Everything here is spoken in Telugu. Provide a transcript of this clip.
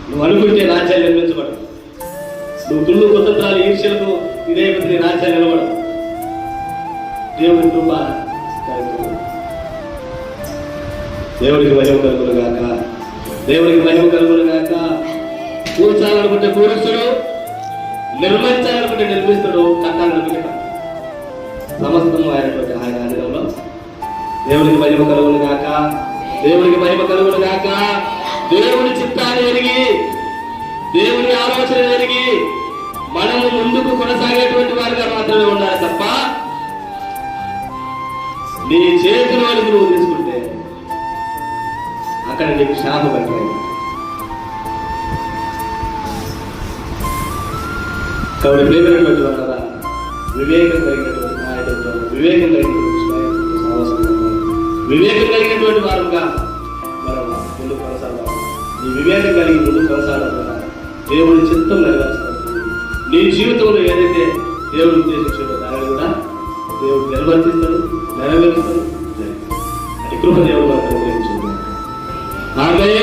నువ్వు అనుకుంటే రాజ్యాలు నిర్మించబడవు. నువ్వు తుళ్ళు కుతంత్రాలు ఈర్ష్యలకు ఇదే నీ రాజ్యాలు నిలబడవు. దేవుడి కృప దేవుడికి మహిమ కలుగును గాక. దేవుడికి మహిమ కలుగును గాక. కూర్చాలనుకుంటే కూరుస్తాడు, నిర్మించాలనుకుంటే నిర్మిస్తాడు, కట్టాలనుకుంటే సమస్తము అయినటువంటి ఆయన ఆధీనంలో. దేవుడికి మహిమ కలుగును గాక. దేవుడికి మహిమ కలుగును గాక. దేవుడి చిత్తాన్ని ఎరిగి, దేవుడి ఆలోచన ఎరిగి మనము ముందుకు కొనసాగేటువంటి వారిగా మాత్రమే ఉండాలి తప్ప నీ చేతిలోనికి నువ్వు తీసుకుంటే అక్కడ నీకు శాపం పట్టింది. కాబట్టి ప్రేమైనటువంటి వాళ్ళ వివేకం కలిగినటువంటి నాయకులతో, వివేకం కలిగినటువంటి వివేకం కలిగినటువంటి వారుగా మనం ముందుకు కొనసాగాలి. నీ వివేకం కలిగి ముందుకు కొనసాగడం ద్వారా దేవుడి చిత్తం నెరవేర్చుకుంటుంది. నీ జీవితంలో ఏదైతే దేవుడు ఉద్దేశించాడో దాన్ని కూడా దేవుడు నిర్వర్తిస్తాడు, నెరవేరుస్తాడు. అటు కృప దేవుడు మనకు అనుగ్రహించుకుంటాడు. ఆమేన్.